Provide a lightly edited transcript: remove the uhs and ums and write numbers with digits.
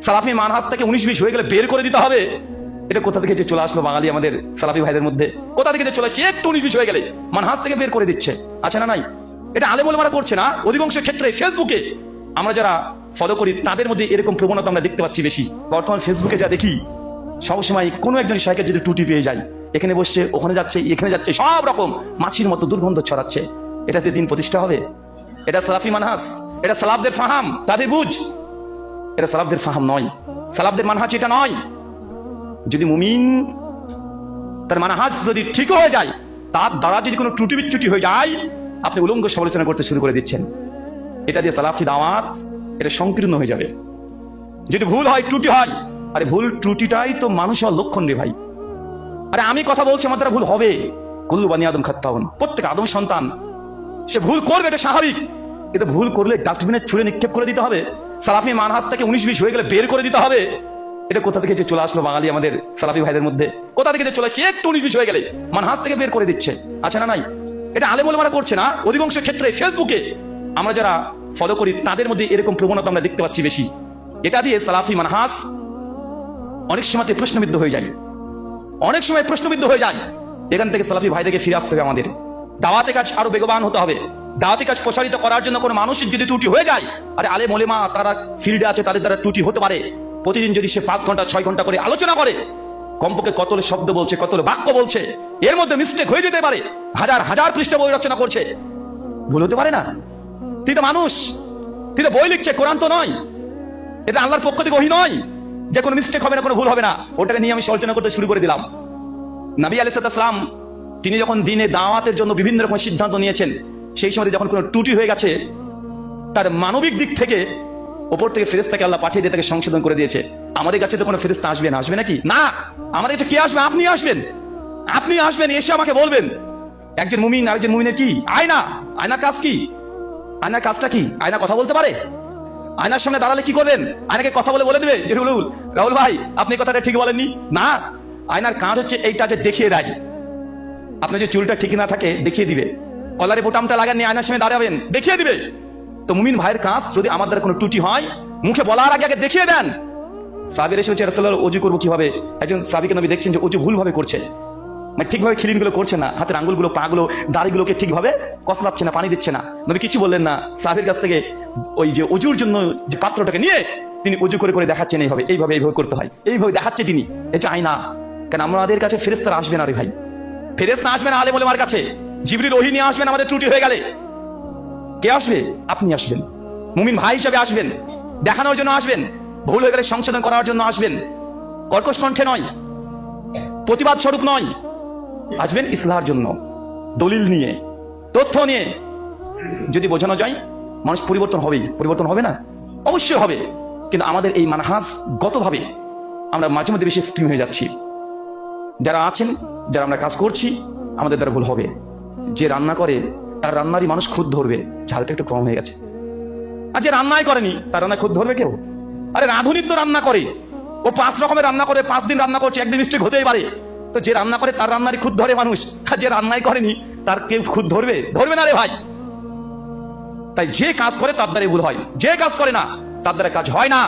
সালাফি মানহাজ থেকে 19-20 হয়ে গেলে বের করে দিতে হবে। এটা কোথা থেকে যে চলে আসলো বাঙালি আমাদের সালাফি ভাইদের মধ্যে? কোথা থেকে যে চলে আসছে? একটু 19-20 হয়ে গেলে মানহাজ থেকে বের করে দিচ্ছে, আছে না নাই? এটা আলেম ওলামারা করছে না, অধিকাংশ ক্ষেত্রে ফেসবুকে আমরা যারা ফলো করি তাদের মধ্যে এরকম প্রবণতা আমরা দেখতে পাচ্ছি বেশি। বর্তমান ফেসবুকে যা দেখি, সবসময় কোনো একজন শাইখের যদি টুটি পেয়ে যায়, এখানে বসছে, ওখানে যাচ্ছে, এখানে যাচ্ছে, সব রকম মাছির মতো দুর্গন্ধ ছড়াচ্ছে। এটাতে দিন প্রতিষ্ঠা হবে? এটা সালাফি মানহাজ, এটা সালাফদের ফাহাম, তাদের বুঝ। এটা সালাফদের ফাহাম নয়, সালাফদের মানহাজ এটা নয়। যদি মুমিন তার মানহাজ যদি ঠিক হয়ে যায়, তার দ্বারা যদি কোনো ত্রুটি বিচ্যুতি হয়ে যায়, আপনি উলঙ্গ সমালোচনা করতে শুরু করে দিচ্ছেন। এটা দিয়ে সালাফি দাওয়াত এটা সংকীর্ণ হয়ে যাবে। যদি ভুল হয়, ত্রুটি হয়, আরে ভুল ত্রুটিটাই তো মানুষের লক্ষণ রে ভাই। আরে আমি কথা বলছি, আমার দ্বারা ভুল হবে। কুল্লু বানি আদম খাত্তাউন, প্রত্যেক আদম সন্তান সে ভুল করবে, এটা স্বাভাবিক। কিন্তু ভুল করলে ডাস্টবিনে ছুঁড়ে নিক্ষেপ করে দিতে হবে। সালাফি মানহাজ থেকে 19-20 হয়ে গেলে বের করে দিতে হবে। এটা কোথা থেকে যে চলে আসলো বাঙালি আমাদের সালাফি ভাইদের মধ্যে? কোথা থেকে যে চলে আসছে? একটু 19-20 হয়ে গেলে মানহাজ থেকে বের করে দিচ্ছে, আছে না নাই? এটা আলেম ওলামারা করছে না, অধিকাংশ ক্ষেত্রে ফেসবুকে আমরা যারা ফলো করি তাদের মধ্যে এরকম প্রবণতা আমরা দেখতে পাচ্ছি বেশি। এটা দিয়ে সালাফি মানহাজ অনেক সময় প্রশ্নবিদ্ধ হয়ে যায়, অনেক সময় প্রশ্নবিদ্ধ হয়ে যায়। এখান থেকে সালাফি ভাইদেরকে ফিরে আসতে হবে। আমাদের দাওয়াতে কাজ আরো বেগবান হতে হবে। দাওয়াতি কাজ প্রসারিত করার জন্য কোনো মানুষের যদি ত্রুটি হয়ে যায়, আরে আলেম ওলেমা তারা ফিল্ডে আছে, তাদের দ্বারা ত্রুটি হতে পারে। প্রতিদিন যদি সে 5 ঘন্টা 6 ঘন্টা করে আলোচনা করে, কমপক্ষে কতলে শব্দ বলছে, কতলে বাক্য বলছে, এর মধ্যে মিস্টেক হয়ে যেতে পারে। হাজার হাজার পৃষ্ঠা বই রচনা করছে, ভুল হতে পারে না? তুই তো মানুষ, তুই তো বই লিখছে, কোরআন তো নয়। এটা আল্লাহর পক্ষ থেকে ওহী নয় যে কোনো মিস্টেক হবে না, কোনো ভুল হবে না। ওটাকে নিয়ে আমি সমালোচনা করতে শুরু করে দিলাম। নবী আলাইহিস সালাম তিনি যখন দ্বীনে দাওয়াতের জন্য বিভিন্ন রকম সিদ্ধান্ত নিয়েছেন, সেই সময় যখন কোনো ত্রুটি হয়ে গেছে, তার মানবিক দিক থেকে উপর থেকে ফেরেশতাকে আল্লাহ পাঠিয়ে দিয়ে তাকে সংশোধন করে দিয়েছে। আমাদের কাছে তো কোনো ফেরেশতা আসবে না, আসবে নাকি? না, আমাদের কাছে কে আসবে? আপনি আসবেন, আপনি আসবেন, এসে আমাকে বলবেন। একজন মুমিন আরেকজন মুমিনের কি আয়না? আয়নার কাজ কি? আয়নার কাজটা কি? আয়না কথা বলতে পারে? আয়নার সামনে দাঁড়ালে কি করবেন? আয়নাকে কথা বলে দেবে যে রাহুল ভাই আপনি কথাটা ঠিক বলেননি। না, আয়নার কাজ হচ্ছে এইটা, যে দেখিয়ে দেয়। আপনার যে চুলটা ঠিক না থাকে দেখিয়ে দিবে, কলারে বোতামটা লাগাননি, আয়নার সামনে দাঁড়াবেন, দেখিয়ে দিবে। তো মুমিন ভাইয়ের কাজ, যদি আমার দ্বারা কোনো ত্রুটি হয়, মুখে বলার আগে আগে দেখিয়ে দেন। সাহাবীরা এসে রাসূলুল্লাহ ওযু করবো কিভাবে? একজন সাহাবীকে নবী দেখছেন যে ওযু ভুলভাবে করছে, মানে ঠিকভাবে খিলিনগুলো করছে না, হাতের আঙ্গুলগুলো, পাগুলো, দাড়িগুলোকে ঠিকভাবে কসলাচ্ছে না, পানি দিচ্ছে না। নবী কিছু বললেন না। সাহাবীর কাছ থেকে ওই যে ওযুর জন্য যে পাত্রটাকে নিয়ে তিনি ওযু করে করে দেখাচ্ছেন, এইভাবে এইভাবে এইভাবে করতে হয়, এইভাবে দেখাচ্ছে তিনি। এই যে আয়না। কেন আমাদের কাছে ফেরেশতারা আসবে না রে ভাই? ফেরেশতা আসবে না আলেম ওলামার কাছে? জিবরিল ওহী নিয়ে আসবেন আমাদের ত্রুটি হয়ে গেলে। কে আসবে? আপনি আসবেন, মুমিন ভাই হিসেবে আসবেন, দেখানোর জন্য আসবেন, ভুল হয়ে গেলে সংশোধন করার জন্য আসবেন। কর্কশ কণ্ঠে নয়, প্রতিবাদ স্বরূপ নয়, আসবেন ইসলাহের জন্য, দলিল নিয়ে, তথ্য নিয়ে। যদি বোঝানো যায় মানুষ পরিবর্তন হবেই, পরিবর্তন হবে না? অবশ্যই হবে। কিন্তু আমাদের এই মানহাজ গতভাবে আমরা মাঝে মধ্যে বেশি এক্সট্রিম হয়ে যাচ্ছি। যারা আছেন, যারা আমরা কাজ করছি, আমাদের দ্বারা ভুল হবে। যে রান্না করে তার রান্নারই মানুষ খুদ ধরবে, ঝালটা একটু কম হয়ে গেছে। আর যে রান্নাই করেনি তার রান্না খুদ ধরবে কেউ? আরে রাঁধুনি তো রান্না করে, ও 5 রকমের রান্না করে, 5 দিন রান্না করছে, একদিন মিস্টেক হতেই পারে। তো যে রান্না করে তার রান্নারই খুদ ধরে মানুষ, আর যে রান্নাই করেনি তার কেউ খুদ ধরবে? ধরবে না রে ভাই। তাই যে কাজ করে তার দ্বারাই ভুল হয়, যে কাজ করে না তার দ্বারা কাজ হয় না।